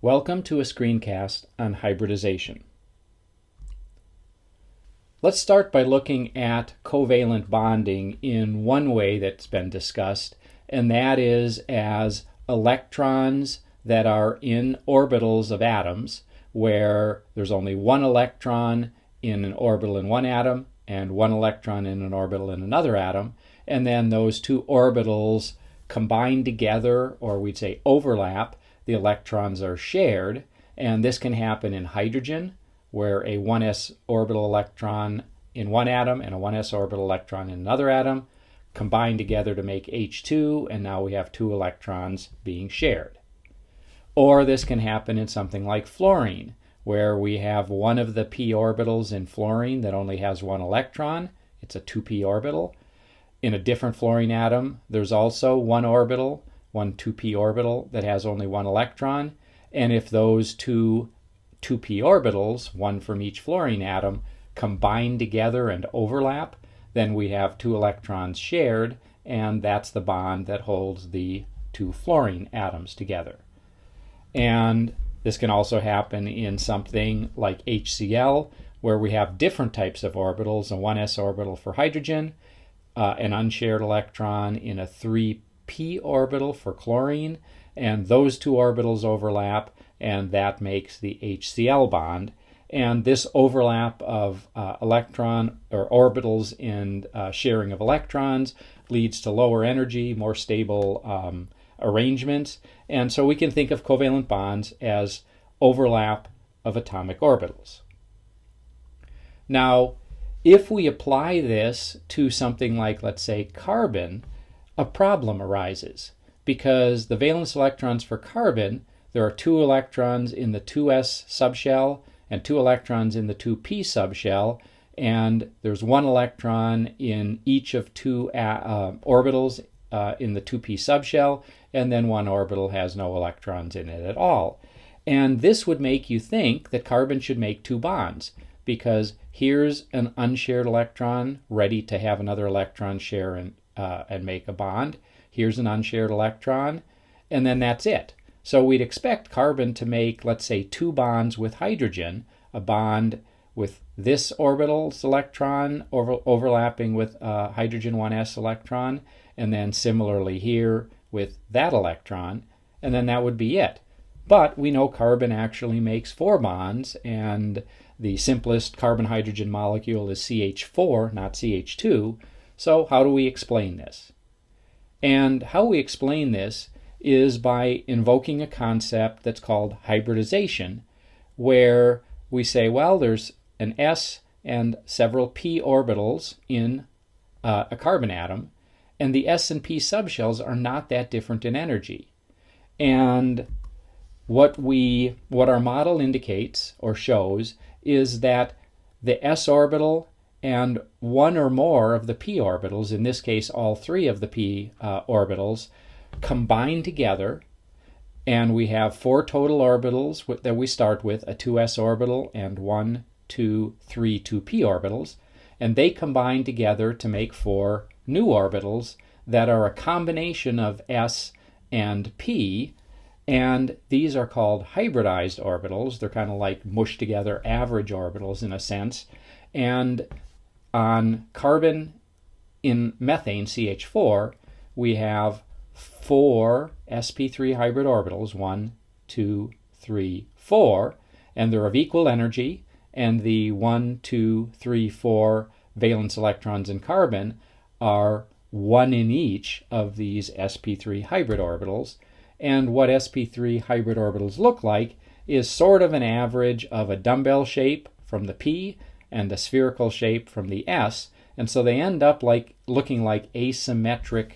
Welcome to a screencast on hybridization. Let's start by looking at covalent bonding in one way that's been discussed, and that is as electrons that are in orbitals of atoms, where there's only one electron in an orbital in one atom and one electron in an orbital in another atom, and then those two orbitals combine together, or we'd say overlap. The electrons are shared, and this can happen in hydrogen, where a 1s orbital electron in one atom and a 1s orbital electron in another atom combine together to make H2, and now we have two electrons being shared. Or this can happen in something like fluorine, where we have one of the p orbitals in fluorine that only has one electron. It's a 2p orbital. In a different fluorine atom, there's also one orbital, one 2p orbital that has only one electron, and if those two 2p orbitals, one from each fluorine atom, combine together and overlap, then we have two electrons shared, and that's the bond that holds the two fluorine atoms together. And this can also happen in something like HCl, where we have different types of orbitals, a 1s orbital for hydrogen, an unshared electron in a 3p orbital for chlorine, and those two orbitals overlap, and that makes the HCl bond. And this overlap of electron or orbitals in sharing of electrons leads to lower energy, more stable arrangements, and so we can think of covalent bonds as overlap of atomic orbitals. Now, if we apply this to something like, let's say, carbon, a problem arises, because the valence electrons for carbon, there are two electrons in the 2s subshell and two electrons in the 2p subshell, and there's one electron in each of two orbitals in the 2p subshell, and then one orbital has no electrons in it at all. And this would make you think that carbon should make two bonds, because here's an unshared electron ready to have another electron share and make a bond. Here's an unshared electron, and then that's it. So we'd expect carbon to make, let's say, two bonds with hydrogen, a bond with this orbital's electron overlapping with hydrogen 1s electron, and then similarly here with that electron, and then that would be it. But we know carbon actually makes four bonds, and the simplest carbon-hydrogen molecule is CH4, not CH2. So how do we explain this? And how we explain this is by invoking a concept that's called hybridization, where we say, well, there's an s and several p orbitals in a carbon atom, and the s and p subshells are not that different in energy. And what our model indicates or shows is that the s orbital and one or more of the p orbitals, in this case all three of the p orbitals, combine together, and we have four total orbitals that we start with, a 2s orbital and 1, 2, 3 2p orbitals, and they combine together to make four new orbitals that are a combination of s and p, and these are called hybridized orbitals. They're kind of like mushed together average orbitals in a sense. And on carbon in methane, CH4, we have four sp3 hybrid orbitals, 1, 2, 3, 4, and they're of equal energy, and the 1, 2, 3, 4 valence electrons in carbon are one in each of these sp3 hybrid orbitals. And what sp3 hybrid orbitals look like is sort of an average of a dumbbell shape from the p and the spherical shape from the s, and so they end up looking like asymmetric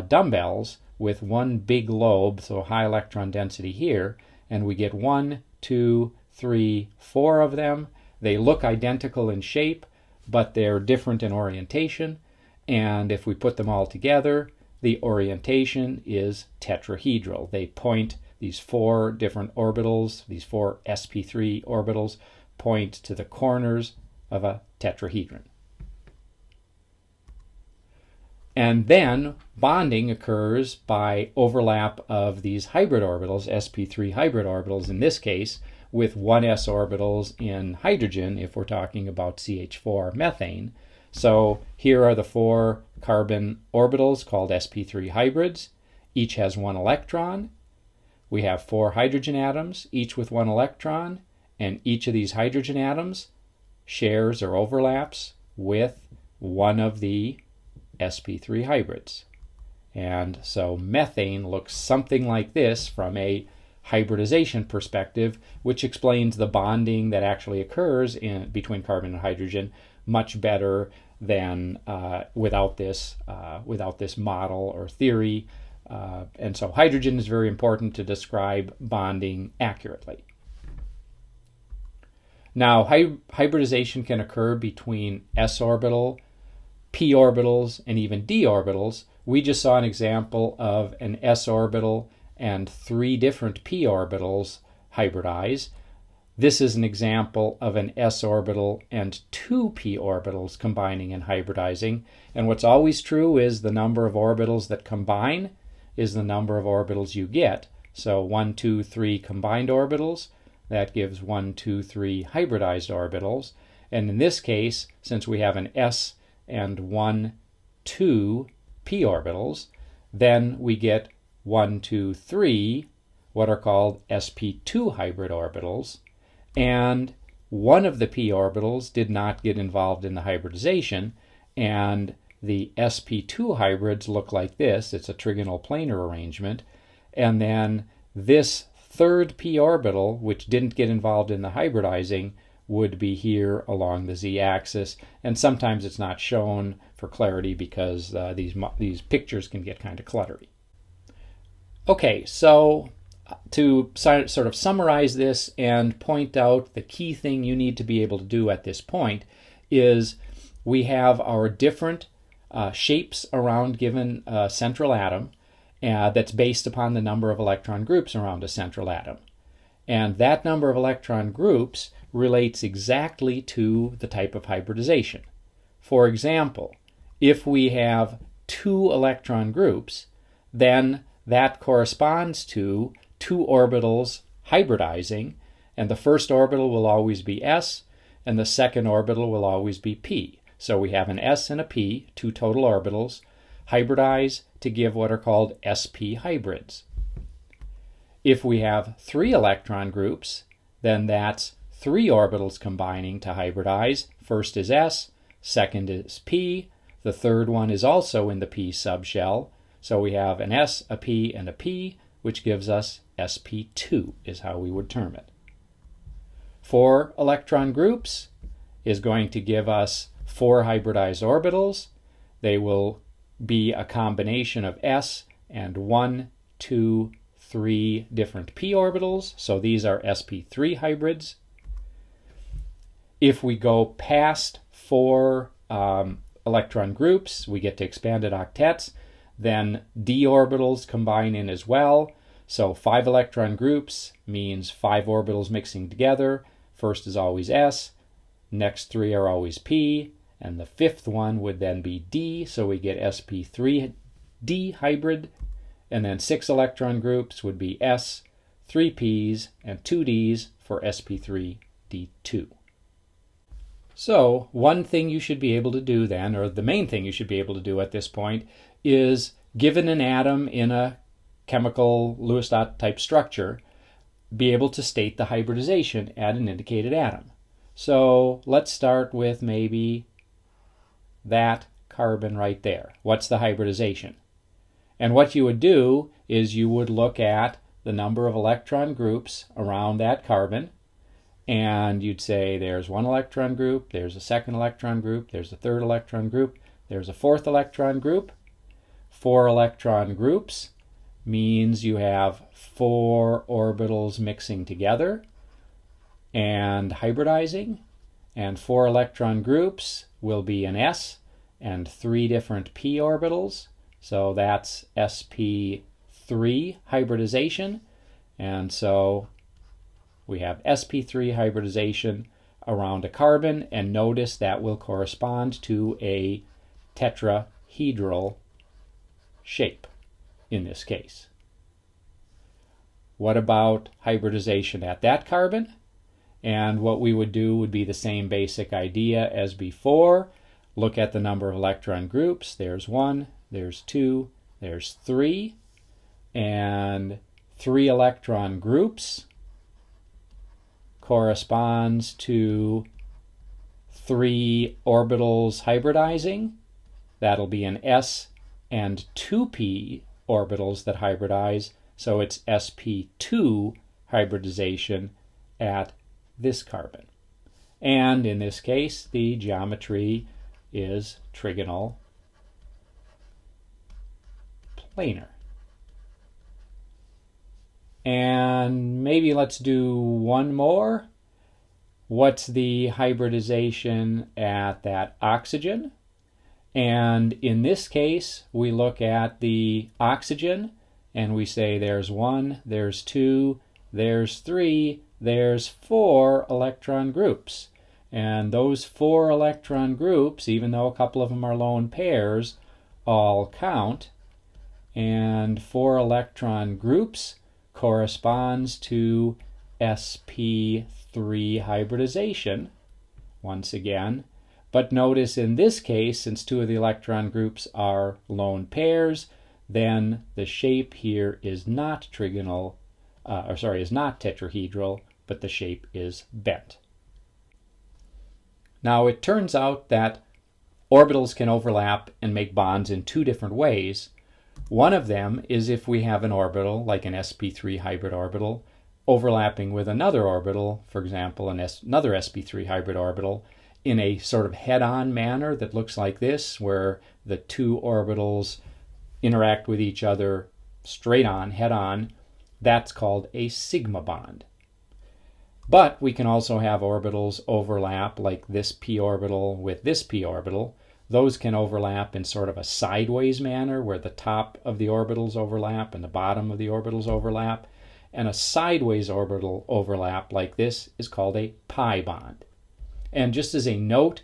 dumbbells with one big lobe, so high electron density here, and we get 1, 2, 3, 4 of them. They look identical in shape, but they're different in orientation, and if we put them all together, the orientation is tetrahedral. They point, these four different orbitals, these four sp3 orbitals, point to the corners of a tetrahedron. And then bonding occurs by overlap of these hybrid orbitals, sp3 hybrid orbitals in this case, with 1s orbitals in hydrogen if we're talking about CH4 methane. So here are the 4 carbon orbitals called sp3 hybrids. Each has 1 electron. We have 4 hydrogen atoms, each with 1 electron, and each of these hydrogen atoms shares or overlaps with one of the sp3 hybrids. And so methane looks something like this from a hybridization perspective, which explains the bonding that actually occurs between carbon and hydrogen much better than without this model or theory. And so hydrogen is very important to describe bonding accurately. Now, hybridization can occur between s orbital, p orbitals, and even d orbitals. We just saw an example of an s orbital and 3 different p orbitals hybridize. This is an example of an s orbital and 2 p orbitals combining and hybridizing. And what's always true is the number of orbitals that combine is the number of orbitals you get. So 1, 2, 3 combined orbitals, that gives 1, 2, 3 hybridized orbitals. And in this case, since we have an s and 1, 2 p orbitals, then we get 1, 2, 3 what are called sp2 hybrid orbitals. And one of the p orbitals did not get involved in the hybridization, and the sp2 hybrids look like this. It's a trigonal planar arrangement. And then this third p orbital, which didn't get involved in the hybridizing, would be here along the z-axis. And sometimes it's not shown for clarity because these pictures can get kind of cluttery. Okay, so to sort of summarize this and point out the key thing you need to be able to do at this point is we have our different shapes around given central atom that's based upon the number of electron groups around a central atom. And that number of electron groups relates exactly to the type of hybridization. For example, if we have 2 electron groups, then that corresponds to 2 orbitals hybridizing, and the first orbital will always be s, and the second orbital will always be p. So we have an s and a p, 2 total orbitals, hybridize to give what are called sp hybrids. If we have 3 electron groups, then that's 3 orbitals combining to hybridize. First is s, second is p, the third one is also in the p subshell. So we have an s, a p, and a p, which gives us sp2 is how we would term it. 4 electron groups is going to give us 4 hybridized orbitals. They will be a combination of s and 1, 2, 3 different p orbitals. So these are sp3 hybrids. If we go past 4 electron groups, we get to expanded octets. Then d orbitals combine in as well. So 5 electron groups means 5 orbitals mixing together. First is always s, next 3 are always p, and the 5th one would then be d, so we get sp3d hybrid. And then 6 electron groups would be s, 3 p's, and 2 d's for sp3d2. So one thing you should be able to do then, or the main thing you should be able to do at this point, is given an atom in a chemical Lewis dot type structure, be able to state the hybridization at an indicated atom. So let's start with maybe that carbon right there. What's the hybridization? And what you would do is you would look at the number of electron groups around that carbon, and you'd say there's 1 electron group, there's a 2nd electron group, there's a 3rd electron group, there's a 4th electron group. 4 electron groups means you have 4 orbitals mixing together and hybridizing, and 4 electron groups will be an s and 3 different p orbitals. So that's sp3 hybridization, and so we have sp3 hybridization around a carbon, and notice that will correspond to a tetrahedral shape in this case. What about hybridization at that carbon? And what we would do would be the same basic idea as before. Look at the number of electron groups. There's 1, there's 2, there's 3, and 3 electron groups corresponds to 3 orbitals hybridizing. That'll be an s and 2p orbitals that hybridize, so it's sp2 hybridization at this carbon. And in this case, the geometry is trigonal planar. And maybe let's do one more. What's the hybridization at that oxygen? And in this case, we look at the oxygen and we say there's 1, there's 2, there's 3, there's 4 electron groups. And those 4 electron groups, even though a couple of them are lone pairs, all count. And 4 electron groups corresponds to sp3 hybridization, once again. But notice in this case, since 2 of the electron groups are lone pairs, then the shape here is not trigonal, is not tetrahedral, but the shape is bent. Now it turns out that orbitals can overlap and make bonds in 2 different ways. One of them is if we have an orbital, like an sp3 hybrid orbital, overlapping with another orbital, for example, another sp3 hybrid orbital, in a sort of head-on manner that looks like this, where the 2 orbitals interact with each other straight on, head-on. That's called a sigma bond. But we can also have orbitals overlap, like this p orbital with this p orbital. Those can overlap in sort of a sideways manner, where the top of the orbitals overlap and the bottom of the orbitals overlap. And a sideways orbital overlap like this is called a pi bond. And just as a note,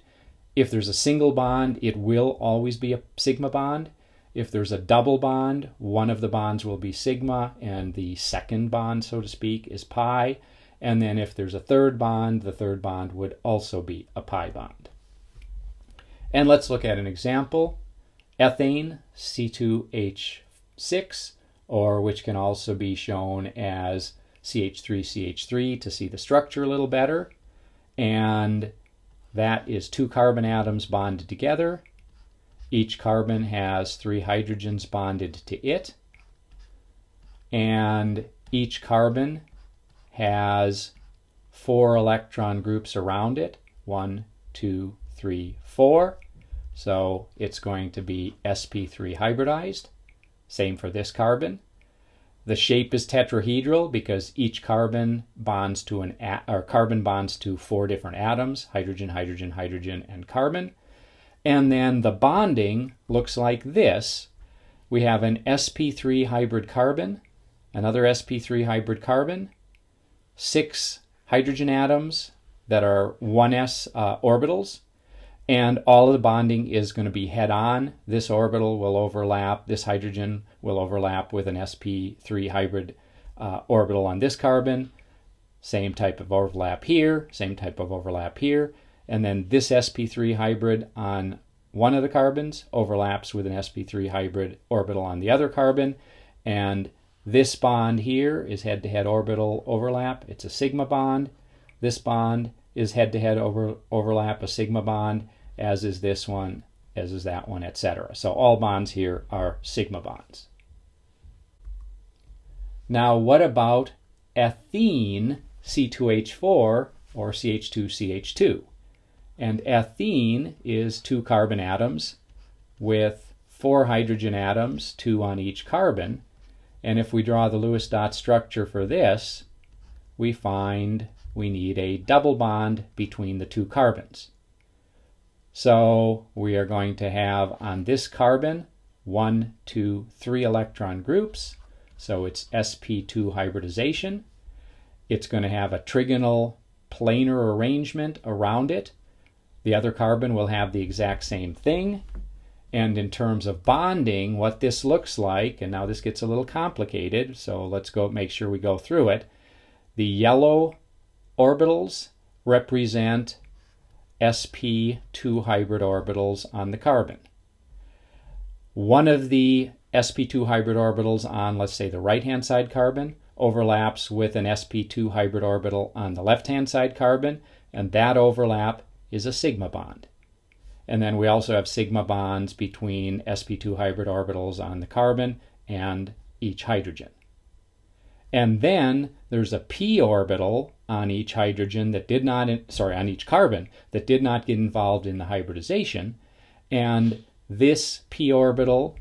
if there's a single bond, it will always be a sigma bond. If there's a double bond, one of the bonds will be sigma, and the second bond, so to speak, is pi. And then if there's a third bond, the third bond would also be a pi bond. And let's look at an example. Ethane, C2H6, or which can also be shown as CH3CH3 to see the structure a little better. And that is 2 carbon atoms bonded together. Each carbon has 3 hydrogens bonded to it. And each carbon has 4 electron groups around it. 1, 2, 3, 4. So it's going to be sp3 hybridized. Same for this carbon. The shape is tetrahedral because each carbon bonds to carbon bonds to 4 different atoms: hydrogen, hydrogen, hydrogen, and carbon. And then the bonding looks like this. We have an sp3 hybrid carbon, another sp3 hybrid carbon, 6 hydrogen atoms that are 1s orbitals, and all of the bonding is going to be head-on. This orbital will overlap, this hydrogen will overlap with an sp3 hybrid orbital on this carbon. Same type of overlap here, same type of overlap here. And then this sp3 hybrid on one of the carbons overlaps with an sp3 hybrid orbital on the other carbon. And this bond here is head-to-head orbital overlap. It's a sigma bond. This bond is head-to-head overlap, a sigma bond, as is this one, as is that one, etc. So all bonds here are sigma bonds. Now what about ethene, C2H4, or CH2CH2? And ethene is 2 carbon atoms with 4 hydrogen atoms, 2 on each carbon. And if we draw the Lewis dot structure for this, we find we need a double bond between the 2 carbons. So we are going to have on this carbon 1, 2, 3 electron groups. So it's sp2 hybridization. It's going to have a trigonal planar arrangement around it. The other carbon will have the exact same thing. And in terms of bonding, what this looks like, and now this gets a little complicated, so let's go make sure we go through it. The yellow orbitals represent sp2 hybrid orbitals on the carbon. One of the sp2 hybrid orbitals on, let's say, the right-hand side carbon overlaps with an sp2 hybrid orbital on the left-hand side carbon, and that overlap is a sigma bond. And then we also have sigma bonds between sp2 hybrid orbitals on the carbon and each hydrogen. And then there's a p orbital on each hydrogen that did not, on each carbon that did not get involved in the hybridization. And this p orbital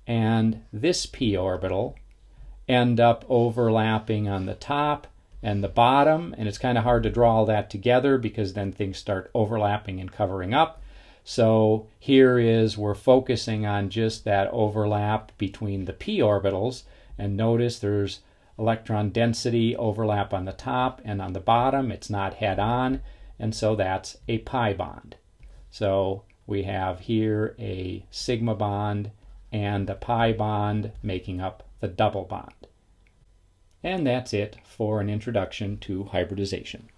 and this p orbital end up overlapping on the top and the bottom, and it's kind of hard to draw all that together because then things start overlapping and covering up. So here is, we're focusing on just that overlap between the p orbitals, and notice there's electron density overlap on the top and on the bottom. It's not head on, and so that's a pi bond. So we have here a sigma bond and a pi bond making up the double bond. And that's it for an introduction to hybridization.